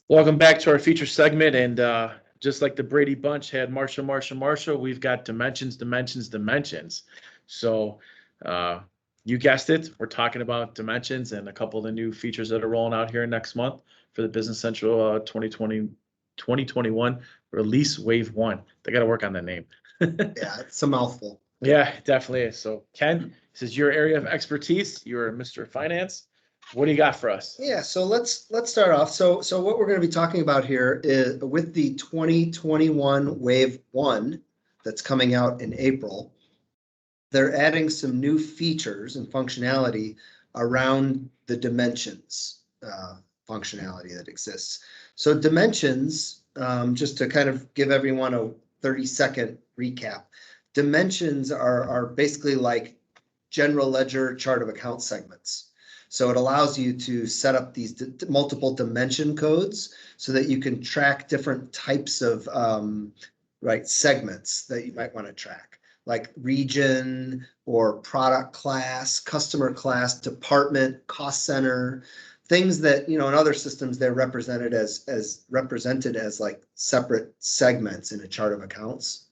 Welcome back to our feature segment, and just like the Brady Bunch had Marshall, we've got dimensions. So you guessed it, we're talking about dimensions and a couple of the new features that are rolling out here next month for the Business Central 2021 release wave 1. They got to work on that name. Yeah, it's a mouthful. Yeah, it definitely is. So Ken, this is your area of expertise. You're Mr. Finance. What do you got for us? Yeah, so let's start off. So what we're going to be talking about here is with the 2021 Wave 1 that's coming out in April, they're adding some new features and functionality around the dimensions functionality that exists. So dimensions, just to kind of give everyone a 30-second recap, dimensions are basically like general ledger chart of account segments. So it allows you to set up these multiple dimension codes so that you can track different types of segments that you might want to track, like region or product class, customer class, department, cost center, things that, in other systems they're represented as like separate segments in a chart of accounts.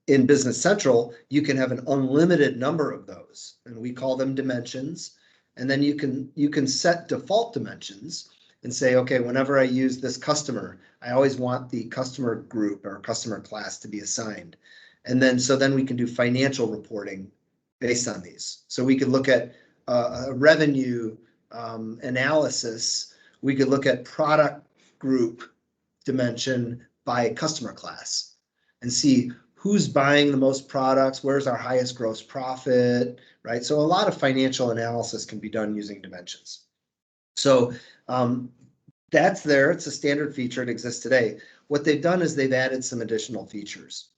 In Business Central, you can have an unlimited number of those, and we call them dimensions. And then you can set default dimensions and say, okay, whenever I use this customer, I always want the customer group or customer class to be assigned. And then we can do financial reporting based on these. So we could look at a revenue analysis. We could look at product group dimension by customer class and see who's buying the most products, where's our highest gross profit, right? So a lot of financial analysis can be done using dimensions. So that's there. It's a standard feature. It exists today. What they've done is they've added some additional features.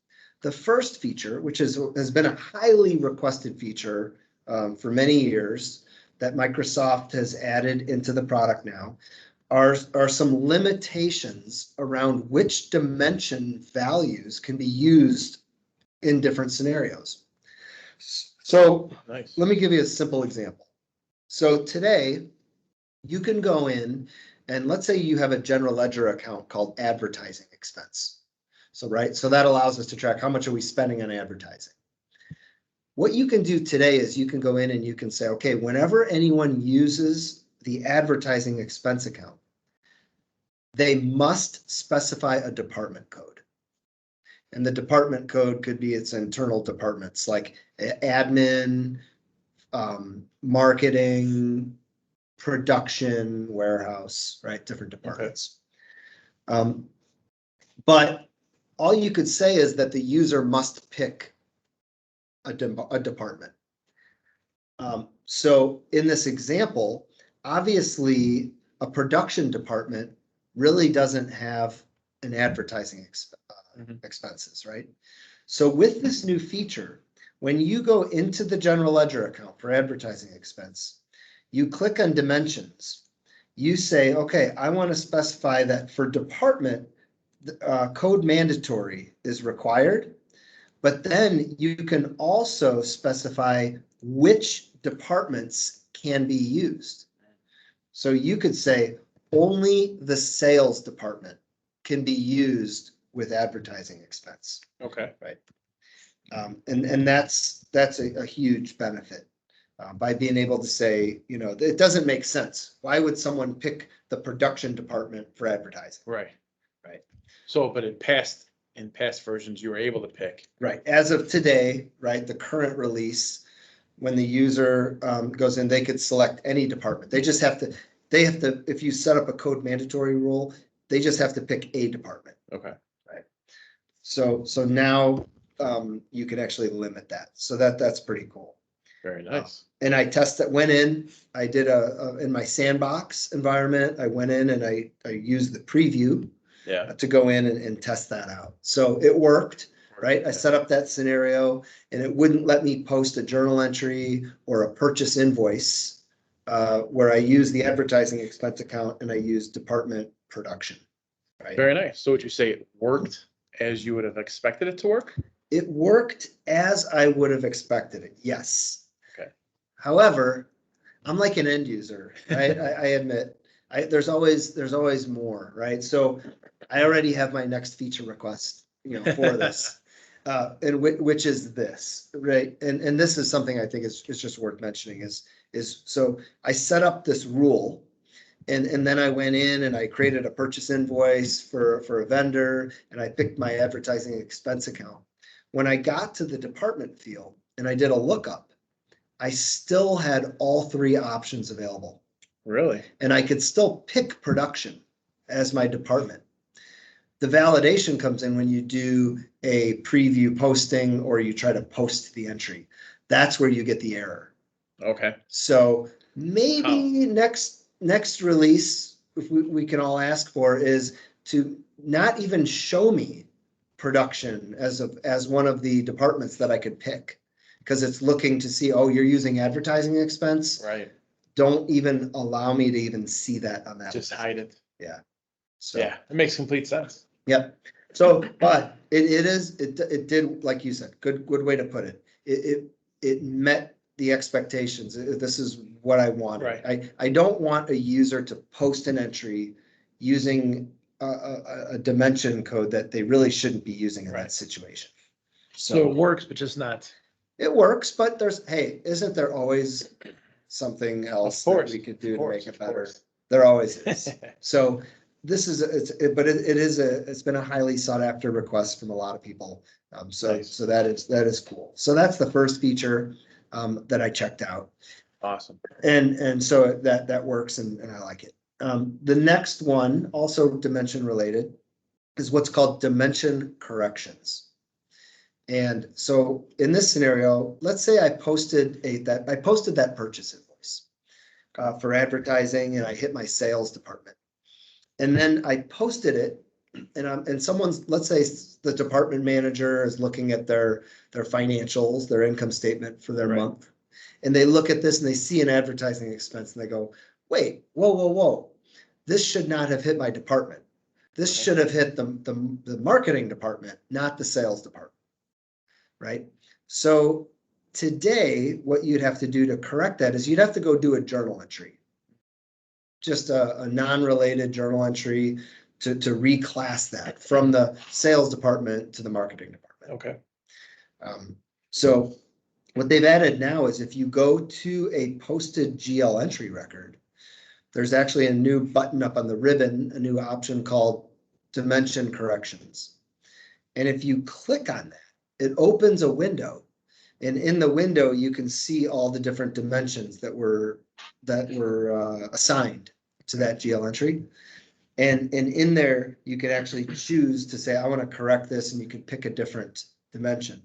The first feature, which has been a highly requested feature for many years that Microsoft has added into the product now, are some limitations around which dimension values can be used in different scenarios. So nice. Let me give you a simple example. So today, you can go in and let's say you have a general ledger account called advertising expense. So that allows us to track how much are we spending on advertising. What you can do today is you can go in and you can say, okay, whenever anyone uses the advertising expense account, they must specify a department code. And the department code could be its internal departments like admin, marketing, production, warehouse, right? Different departments. Okay. But all you could say is that the user must pick a department. So in this example, obviously a production department really doesn't have an advertising expenses, right? So with this new feature, when you go into the general ledger account for advertising expense, you click on dimensions. You say, okay, I want to specify that for department, code mandatory is required, but then you can also specify which departments can be used. So you could say only the sales department can be used with advertising expense. Okay. Right. And that's a huge benefit by being able to say, it doesn't make sense. Why would someone pick the production department for advertising? Right. Right. So, but in past versions, you were able to pick. Right. As of today, right, the current release, when the user goes in, they could select any department. They have to, if you set up a code mandatory rule, they just have to pick a department. Okay. Right. So now you can actually limit that. So that's pretty cool. Very nice. And I went in, I did in my sandbox environment, I went in and I used the preview to go in and test that out. So it worked, right? I set up that scenario and it wouldn't let me post a journal entry or a purchase invoice where I use the advertising expense account and I use department production. Right? Very nice. So would you say it worked as you would have expected it to work? It worked as I would have expected it, yes. Okay. However, I'm like an end user, right? I admit there's always more, right? So I already have my next feature request, for this. And which is this, right? And this is something I think is just worth mentioning is so I set up this rule. And then I went in and I created a purchase invoice for a vendor, and I picked my advertising expense account. When I got to the department field and I did a lookup, I still had all three options available. Really? And I could still pick production as my department. The validation comes in when you do a preview posting or you try to post the entry. That's where you get the error. Okay. So maybe next release, if we can all ask for, is to not even show me production as one of the departments that I could pick, because it's looking to see, oh, you're using advertising expense. Right. Don't even allow me to even see that on that. Just hide it. Yeah. So, yeah, it makes complete sense. Yep. So, but it did, like you said, good way to put it. It met the expectations. This is what I wanted. Right. I don't want a user to post an entry using a dimension code that they really shouldn't be using in that situation. So it works, but just not. It works, but isn't there always something else that we could do to make it better? There always is. So this is, it's been a highly sought after request from a lot of people. So that is cool. So that's the first feature that I checked out. Awesome. And so that works and I like it. The next one, also dimension related, is what's called dimension corrections. And so in this scenario, let's say I posted that purchase invoice for advertising, and I hit my sales department. And then I posted it, and someone's, let's say the department manager is looking at their financials, their income statement for their month. And they look at this and they see an advertising expense and they go, wait, whoa. This should not have hit my department. This should have hit the marketing department, not the sales department. Right? So today, what you'd have to do to correct that is you'd have to go do a journal entry. Just a non-related journal entry to reclass that from the sales department to the marketing department. Okay. So what they've added now is if you go to a posted GL entry record, there's actually a new button up on the ribbon, a new option called dimension corrections. And if you click on that, it opens a window, and in the window you can see all the different dimensions that were assigned to that GL entry. And in there you could actually choose to say, I want to correct this, and you could pick a different dimension.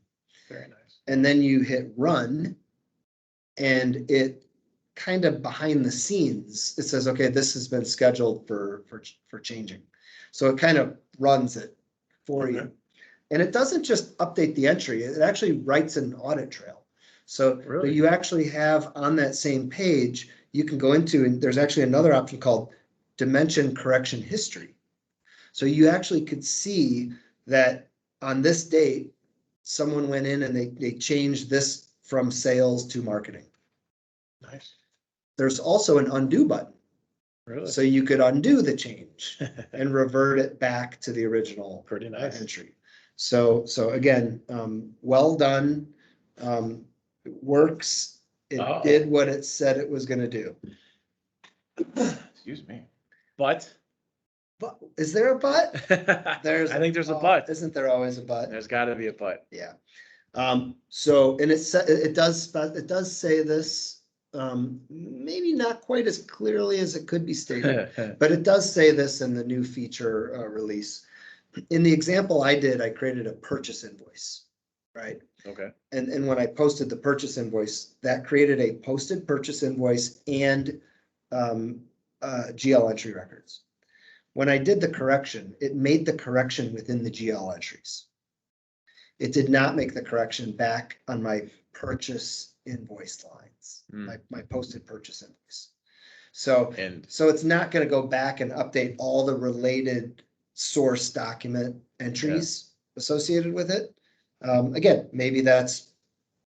Very nice. And then you hit run, and it kind of behind the scenes, it says, okay, this has been scheduled for changing. So it kind of runs it for you. And it doesn't just update the entry, it actually writes an audit trail. So you actually have on that same page, you can go into, and there's actually another option called dimension correction history. So you actually could see that on this date, someone went in and they changed this from sales to marketing. Nice. There's also an undo button. Really? So you could undo the change and revert it back to the original Pretty nice. entry. So again, well done. It works. It did what it said it was going to do. Excuse me. But is there a but? I think there's a but. Isn't there always a but? There's got to be a but. Yeah. So, and it does say this, maybe not quite as clearly as it could be stated, but it does say this in the new feature release. In the example I did, I created a purchase invoice, right? Okay. And when I posted the purchase invoice, that created a posted purchase invoice and GL entry records. When I did the correction, it made the correction within the GL entries. It did not make the correction back on my purchase invoice lines, my posted purchase invoice. So it's not going to go back and update all the related source document entries associated with it. Again, maybe that's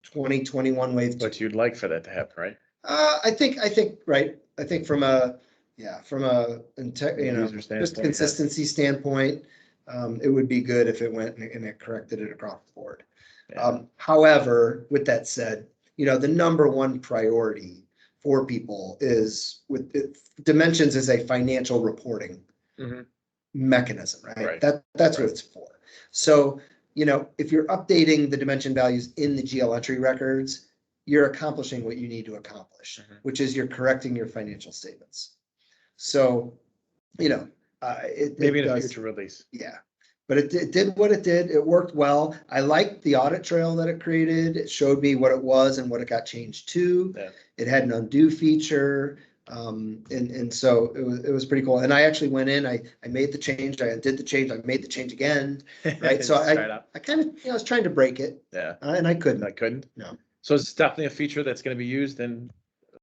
2021 wave. But you'd like for that to happen, right? I think right. I think from a Yeah, from a, User just standpoint, yeah. consistency standpoint, it would be good if it went and it corrected it across the board. Yeah. However, with that said, the number one priority for people is Dimensions is a financial reporting Mhm. mechanism, right? Right. That's what Right. it's for. So, if you're updating the dimension values in the GL entry records, you're accomplishing what you need to accomplish, Mhm. which is you're correcting your financial statements. So, Maybe it in a does, future release. yeah. But it did what it did. It worked well. I liked the audit trail that it created. It showed me what it was and what it got changed to. Yeah. It had an undo feature. And so it was pretty cool. And I actually went in, I made the change, I undid the change, I made the change again, right? So Just try it out. I kind of, I was trying to break it, Yeah. and I couldn't. I couldn't. No. So it's definitely a feature that's going to be used and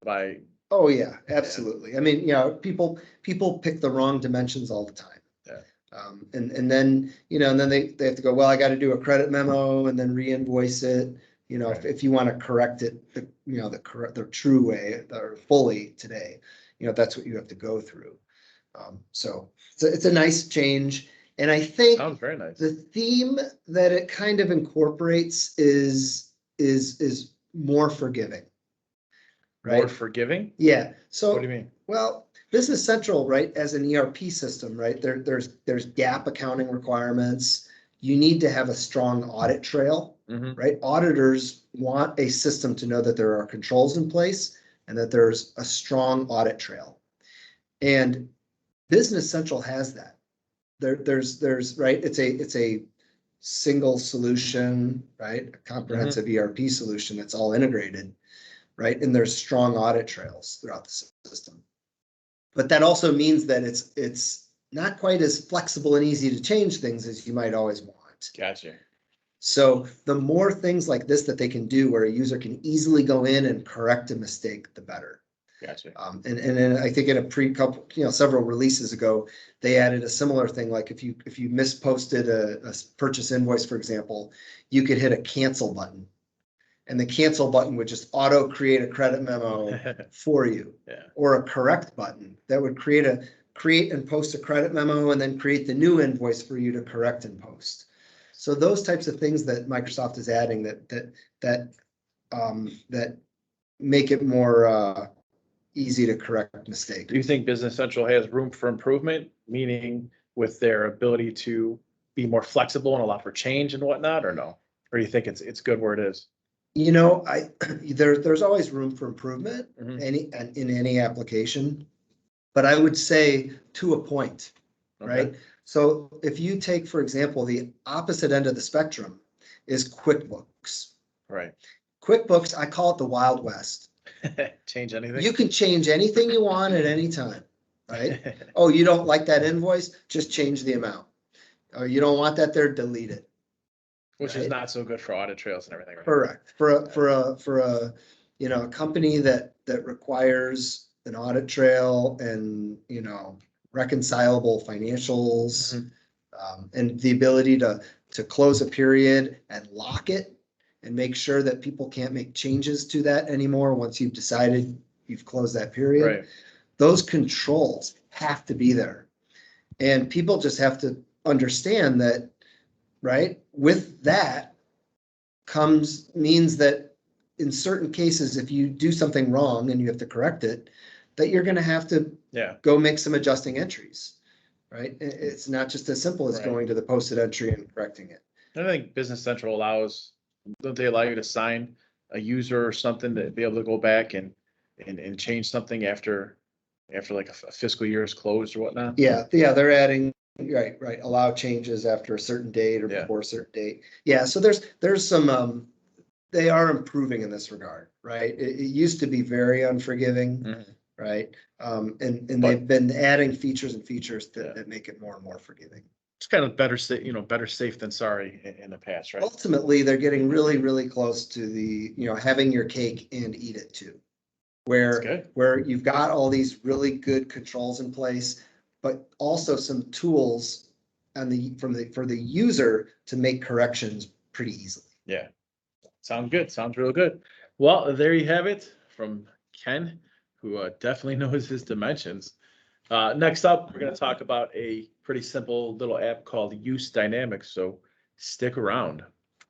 by, Oh, yeah, absolutely. I mean, people pick the wrong dimensions all the time. Yeah. And then, and then they have to go, well, I got to do a credit memo and then re-invoice it. Right. If you want to correct it, the true way or fully today, that's what you have to go through. So it's a nice change. And I think sounds very nice. the theme that it kind of incorporates is more forgiving. More Right? forgiving? Yeah. So What do you mean? well, Business Central, right, as an ERP system, right, there's gap accounting requirements. You need to have a strong audit trail, Mhm. right? Auditors want a system to know that there are controls in place and that there's a strong audit trail. And Business Central has that. There's right, it's a single solution, right? A comprehensive ERP solution that's all integrated, right? And there's strong audit trails throughout the system. But that also means that it's not quite as flexible and easy to change things as you might always want. Gotcha. So the more things like this that they can do where a user can easily go in and correct a mistake, the better. Gotcha. And then I think in a couple, several releases ago, they added a similar thing. Like if you misposted a purchase invoice, for example, you could hit a cancel button. And the cancel button would just auto create a credit memo for you. Yeah. Or a correct button that would create and post a credit memo and then create the new invoice for you to correct and post. So those types of things that Microsoft is adding that make it more easy to correct mistakes. Do you think Business Central has room for improvement, meaning with their ability to be more flexible and allow for change and whatnot, or no? Or do you think it's good where it is? There's always room for improvement in any application, but I would say to a point, right? Okay. So if you take, for example, the opposite end of the spectrum is QuickBooks. Right. QuickBooks, I call it the Wild West. Change anything? You can change anything you want at any time, right? Oh, you don't like that invoice? Just change the amount. Or you don't want that there, delete it. Which right? is not so good for audit trails and everything, right? Correct. For a company that requires an audit trail and reconcilable financials, and the ability to close a period and lock it and make sure that people can't make changes to that anymore once you've decided you've closed that period. Right. Those controls have to be there. And people just have to understand that, right? With that means that in certain cases, if you do something wrong and you have to correct it, that you're going to have to go make some adjusting entries, right? It's not just as simple as going to the posted entry and correcting it. I think Business Central don't they allow you to sign a user or something to be able to go back and change something after like a fiscal year is closed or whatnot? Yeah, they're adding, right, allow changes after a certain date or before a certain date. Yeah, so there's some, they are improving in this regard, right? It used to be very unforgiving, right? And they've been adding features that make it more and more forgiving. It's kind of better safe than sorry in the past, right? Ultimately, they're getting really, really close to the, having your cake and eat it too. Where you've got all these really good controls in place, but also some tools for the user to make corrections pretty easily. Yeah. Sounds good. Sounds real good. Well, there you have it from Ken, who definitely knows his dimensions. Next up, we're going to talk about a pretty simple little app called Use Dynamics. So stick around.